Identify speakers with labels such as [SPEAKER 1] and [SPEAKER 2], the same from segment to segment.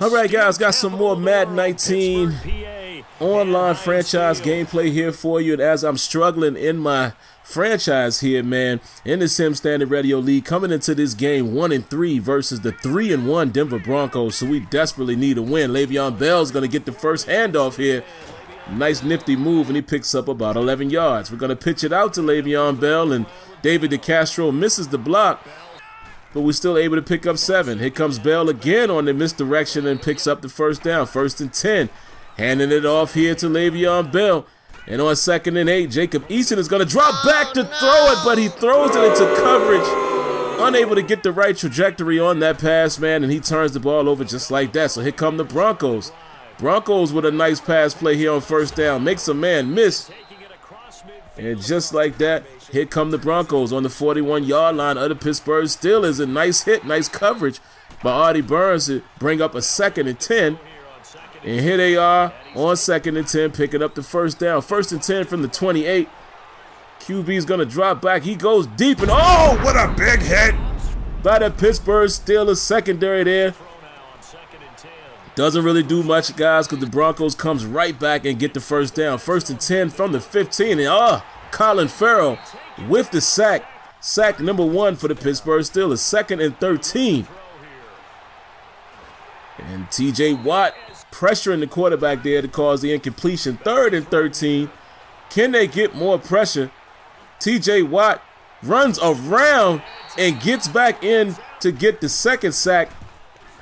[SPEAKER 1] All right, guys, got some more Madden 19 online franchise gameplay here for you. And as I'm struggling in my franchise here, man, in the Sim Standard Radio League, coming into this game 1-3 versus the 3-1 Denver Broncos. So we desperately need a win. Le'Veon Bell's going to get the first handoff here. Nice nifty move, and he picks up about 11 yards. We're going to pitch it out to Le'Veon Bell, and David DeCastro misses the block, but we're still able to pick up 7. Here comes Bell again on the misdirection and picks up the first down. 1st and 10. Handing it off here to Le'Veon Bell. And on 2nd and 8, Jacob Eason is going to drop back to throw it, but he throws it into coverage. Unable to get the right trajectory on that pass, man, and he turns the ball over just like that. So here come the Broncos. Broncos with a nice pass play here on 1st down. Makes a man miss. And just like that, here come the Broncos on the 41-yard line of the Pittsburgh Steelers. A nice hit, nice coverage by Artie Burns to bring up a 2nd and 10. And here they are on 2nd and 10, picking up the first down. 1st and 10 from the 28. QB's going to drop back. He goes deep, and oh, what a big hit by the Pittsburgh Steelers secondary there. Doesn't really do much, guys, because the Broncos comes right back and get the first down. 1st and 10 from the 15. And Colin Farrell with the sack. Sack number 1 for the Pittsburgh Steelers. 2nd and 13. And T.J. Watt pressuring the quarterback there to cause the incompletion. 3rd and 13. Can they get more pressure? T.J. Watt runs around and gets back in to get the 2nd sack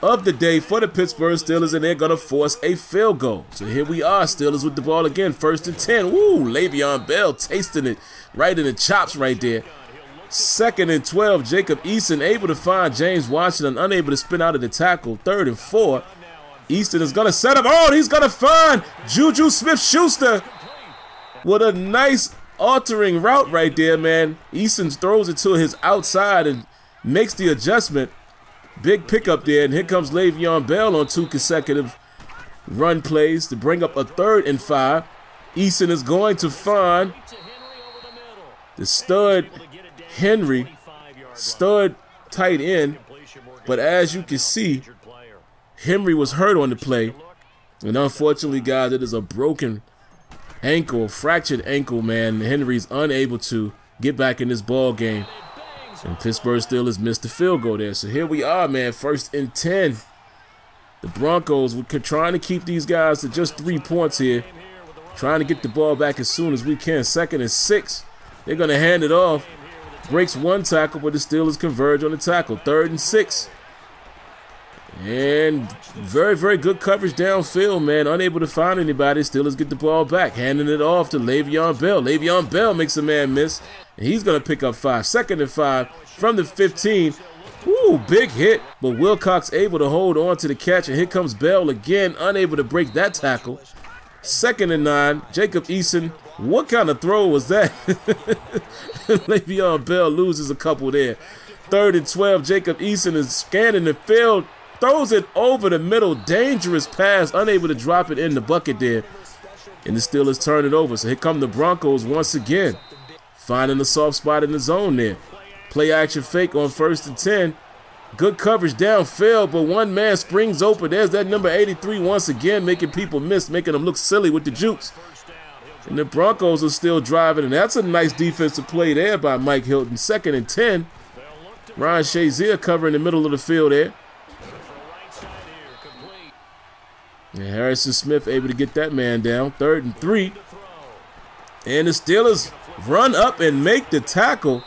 [SPEAKER 1] of the day for the Pittsburgh Steelers, and they're going to force a field goal. So here we are, Steelers with the ball again. 1st and 10. Woo, Le'Veon Bell tasting it right in the chops right there. 2nd and 12. Jacob Eason able to find James Washington, unable to spin out of the tackle. 3rd and 4. Easton is going to set up. Oh, he's going to find Juju Smith-Schuster with a nice altering route right there, man. Eason throws it to his outside and makes the adjustment. Big pickup there, and here comes Le'Veon Bell on 2 consecutive run plays to bring up a 3rd and 5. Eason is going to find the stud Henry, stud tight end, but as you can see, Henry was hurt on the play, and unfortunately, guys, it is a broken ankle, fractured ankle, man. Henry's unable to get back in this ball game. And Pittsburgh Steelers missed the field goal there. So here we are, man, 1st and 10. The Broncos were trying to keep these guys to just 3 points here. Trying to get the ball back as soon as we can. 2nd and 6. They're going to hand it off. Breaks 1 tackle, but the Steelers converge on the tackle. 3rd and 6. And very, very good coverage downfield, man. Unable to find anybody. Steelers get the ball back. Handing it off to Le'Veon Bell. Le'Veon Bell makes a man miss. And he's going to pick up 5. 2nd and 5 from the 15. Ooh, big hit. But Wilcox able to hold on to the catch. And here comes Bell again, unable to break that tackle. 2nd and 9. Jacob Eason. What kind of throw was that? Le'Veon Bell loses a couple there. 3rd and 12. Jacob Eason is scanning the field. Throws it over the middle. Dangerous pass. Unable to drop it in the bucket there. And the Steelers turn it over. So here come the Broncos once again. Finding the soft spot in the zone there. Play action fake on 1st and 10. Good coverage downfield, but one man springs open. There's that number 83 once again, making people miss, making them look silly with the jukes. And the Broncos are still driving, and that's a nice defensive play there by Mike Hilton. 2nd and 10. Ryan Shazier covering the middle of the field there. And Harrison Smith able to get that man down. 3rd and 3. And the Steelers run up and make the tackle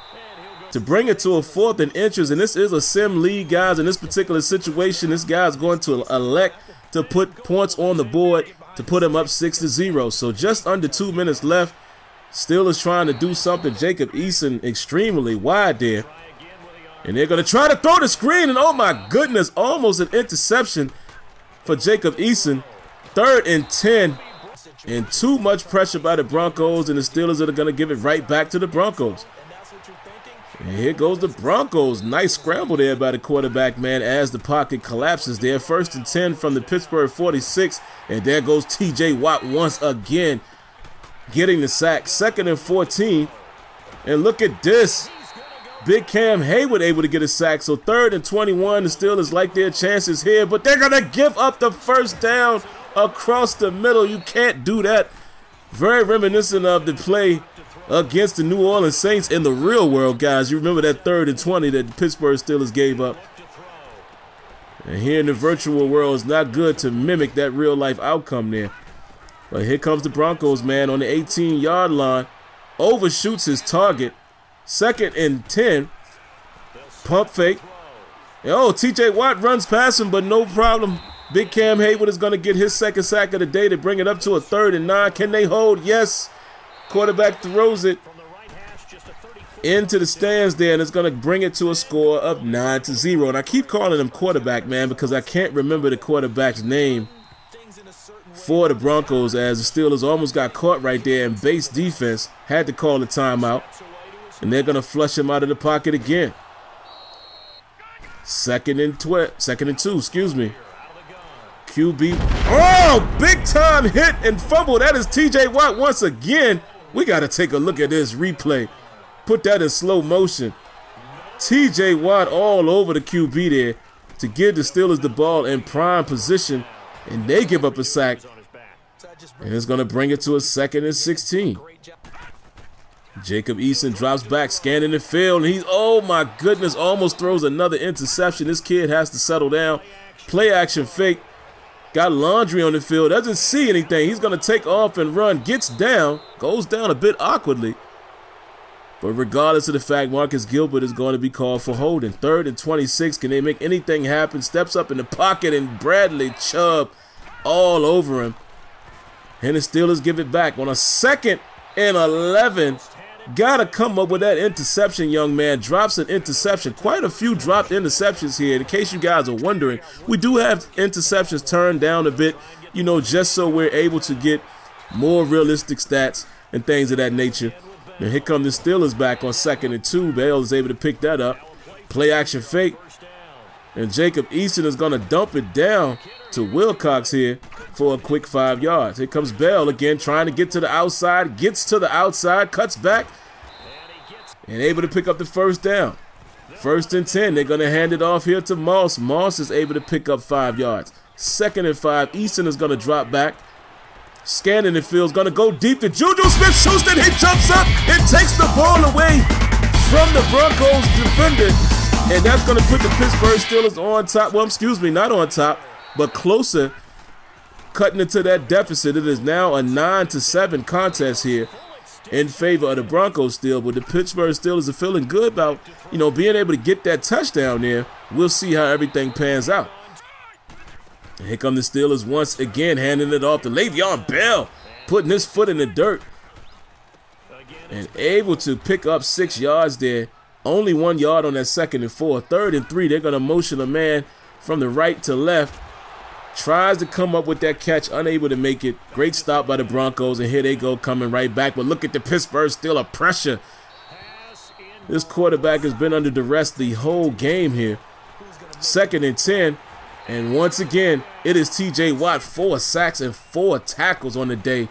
[SPEAKER 1] to bring it to a 4th and inches. And this is a sim league, guys. In this particular situation, this guy's going to elect to put points on the board to put him up 6-0. So just under 2 minutes left. Steelers trying to do something. Jacob Eason extremely wide there. And they're going to try to throw the screen. And oh my goodness, almost an interception for Jacob Eason. 3rd and 10. And too much pressure by the Broncos, and the Steelers are going to give it right back to the Broncos. And here goes the Broncos. Nice scramble there by the quarterback, man, as the pocket collapses there. 1st and 10 from the Pittsburgh 46, and there goes T.J. Watt once again, getting the sack. 2nd and 14, and look at this. Big Cam Hayward able to get a sack. So 3rd and 21. The Steelers like their chances here, but they're going to give up the first down across the middle. You can't do that. Very reminiscent of the play against the New Orleans Saints in the real world, guys. You remember that 3rd and 20 that the Pittsburgh Steelers gave up. And here in the virtual world, it's not good to mimic that real life outcome there. But here comes the Broncos, man, on the 18-yard line. Overshoots his target. 2nd and 10. Pump fake. And TJ Watt runs past him, but no problem. Big Cam Hayward is going to get his 2nd sack of the day to bring it up to a 3rd and 9. Can they hold? Yes. Quarterback throws it into the stands there, and it's going to bring it to a score of 9-0. And I keep calling him quarterback, man, because I can't remember the quarterback's name for the Broncos, as the Steelers almost got caught right there in base defense. Had to call a timeout, and they're going to flush him out of the pocket again. 2nd and 2, excuse me. QB. Oh, big time hit and fumble. That is TJ Watt once again. We got to take a look at this replay. Put that in slow motion. TJ Watt all over the QB there to give the Steelers the ball in prime position, and they give up a sack. And it's going to bring it to a 2nd and 16. Jacob Eason drops back, scanning the field, and he's, oh my goodness, almost throws another interception. This kid has to settle down. Play action fake. Got Laundry on the field, doesn't see anything. He's going to take off and run, gets down, goes down a bit awkwardly. But regardless of the fact, Marcus Gilbert is going to be called for holding. 3rd and 26. Can they make anything happen? Steps up in the pocket, and Bradley Chubb all over him. And the Steelers give it back on a 2nd and 11. Got to come up with that interception, young man. Drops an interception. Quite a few dropped interceptions here. In case you guys are wondering, we do have interceptions turned down a bit, you know, just so we're able to get more realistic stats and things of that nature. And here come the Steelers back on 2nd and 2. Bale is able to pick that up. Play action fake. And Jacob Eason is going to dump it down to Wilcox here for a quick 5 yards. Here comes Bell again, trying to get to the outside. Gets to the outside, cuts back, and able to pick up the first down. 1st and 10. They're going to hand it off here to Moss. Moss is able to pick up 5 yards. 2nd and 5. Eason is going to drop back. Scanning the field, going to go deep to Juju Smith-Schuster. He jumps up and takes the ball away from the Broncos defender. And that's going to put the Pittsburgh Steelers on top. Well, excuse me, not on top, but closer, cutting into that deficit. It is now a 9-7 contest here in favor of the Broncos still. But the Pittsburgh Steelers are feeling good about, you know, being able to get that touchdown there. We'll see how everything pans out. Here come the Steelers once again, handing it off to Le'Veon Bell, putting his foot in the dirt and able to pick up 6 yards there. Only 1 yard on that 2nd and 4. 3rd and 3. They're going to motion a man from the right to left. Tries to come up with that catch, unable to make it. Great stop by the Broncos, and here they go coming right back. But look at the Pittsburgh Steelers pressure. This quarterback has been under duress the whole game here. 2nd and 10. And once again, it is TJ Watt, 4 sacks and 4 tackles on the day.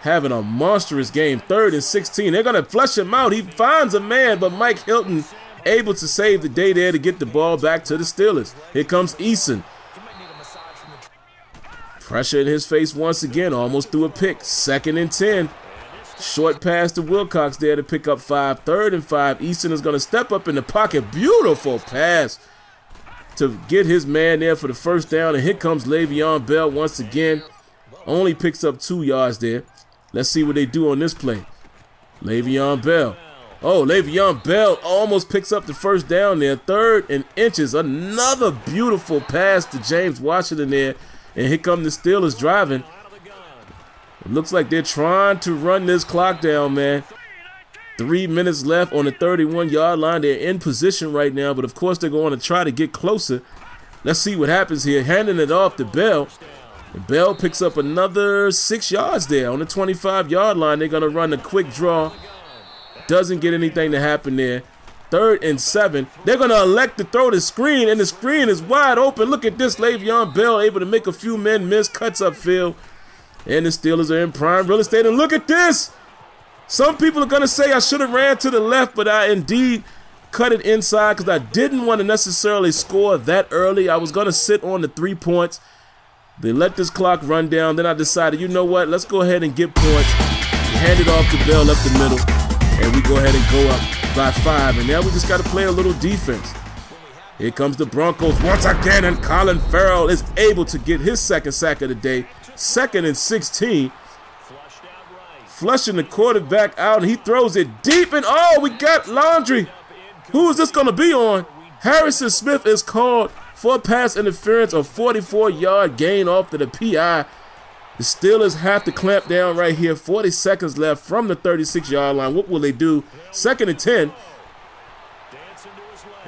[SPEAKER 1] Having a monstrous game. 3rd and 16. They're going to flush him out. He finds a man, but Mike Hilton able to save the day there to get the ball back to the Steelers. Here comes Eason. Pressure in his face once again. Almost threw a pick. 2nd and 10. Short pass to Wilcox there to pick up 5. 3rd and 5. Eason is going to step up in the pocket. Beautiful pass to get his man there for the first down. And here comes Le'Veon Bell once again. Only picks up 2 yards there. Let's see what they do on this play. Le'Veon Bell. Oh, Le'Veon Bell almost picks up the first down there. 3rd and inches. Another beautiful pass to James Washington there. And here come the Steelers driving. It looks like they're trying to run this clock down, man. 3 minutes left on the 31-yard line. They're in position right now, but of course they're going to try to get closer. Let's see what happens here. Handing it off to Bell. And Bell picks up another 6 yards there on the 25-yard line. They're going to run a quick draw. Doesn't get anything to happen there. 3rd and 7. They're going to elect to throw the screen, and the screen is wide open. Look at this. Le'Veon Bell able to make a few men miss. Cuts upfield. And the Steelers are in prime real estate. And look at this. Some people are going to say I should have ran to the left, but I indeed cut it inside because I didn't want to necessarily score that early. I was going to sit on the 3 points. They let this clock run down. Then I decided, you know what? Let's go ahead and get points. Hand it off to Bell up the middle. And we go ahead and go up by 5. And now we just got to play a little defense. Here comes the Broncos once again, and Colin Farrell is able to get his second sack of the day. 2nd and 16. Flushing the quarterback out, and he throws it deep, and oh, we got Laundry. Who is this going to be on? Harrison Smith is called for a pass interference, a 44-yard gain off to the PI. The Steelers have to clamp down right here. 40 seconds left from the 36-yard line. What will they do? 2nd and 10.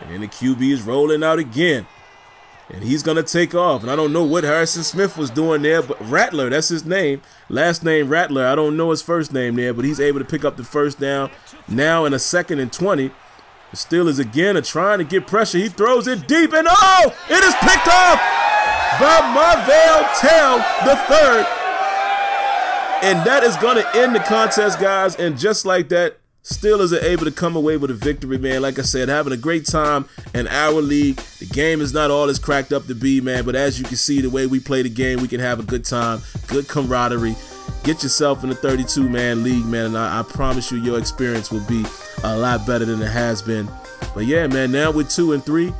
[SPEAKER 1] And the QB is rolling out again. And he's going to take off. And I don't know what Harrison Smith was doing there, but Rattler, that's his name. Last name Rattler. I don't know his first name there, but he's able to pick up the first down. Now in a 2nd and 20. The Steelers again are trying to get pressure. He throws it deep, and oh, it is picked off by Marvell Tell III. And that is going to end the contest, guys. And just like that, Steelers are able to come away with a victory, man. Like I said, having a great time in our league. The game is not all it's cracked up to be, man. But as you can see, the way we play the game, we can have a good time, good camaraderie. Get yourself in a 32-man league, man. And I promise you your experience will be a lot better than it has been. But yeah, man, now we're 2 and 3.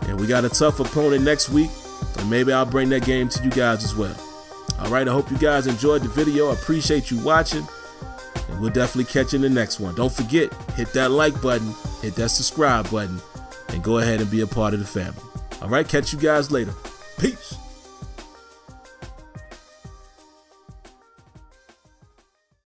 [SPEAKER 1] And we got a tough opponent next week. And maybe I'll bring that game to you guys as well. All right, I hope you guys enjoyed the video. I appreciate you watching. And we'll definitely catch you in the next one. Don't forget, hit that like button, hit that subscribe button, and go ahead and be a part of the family. All right, catch you guys later.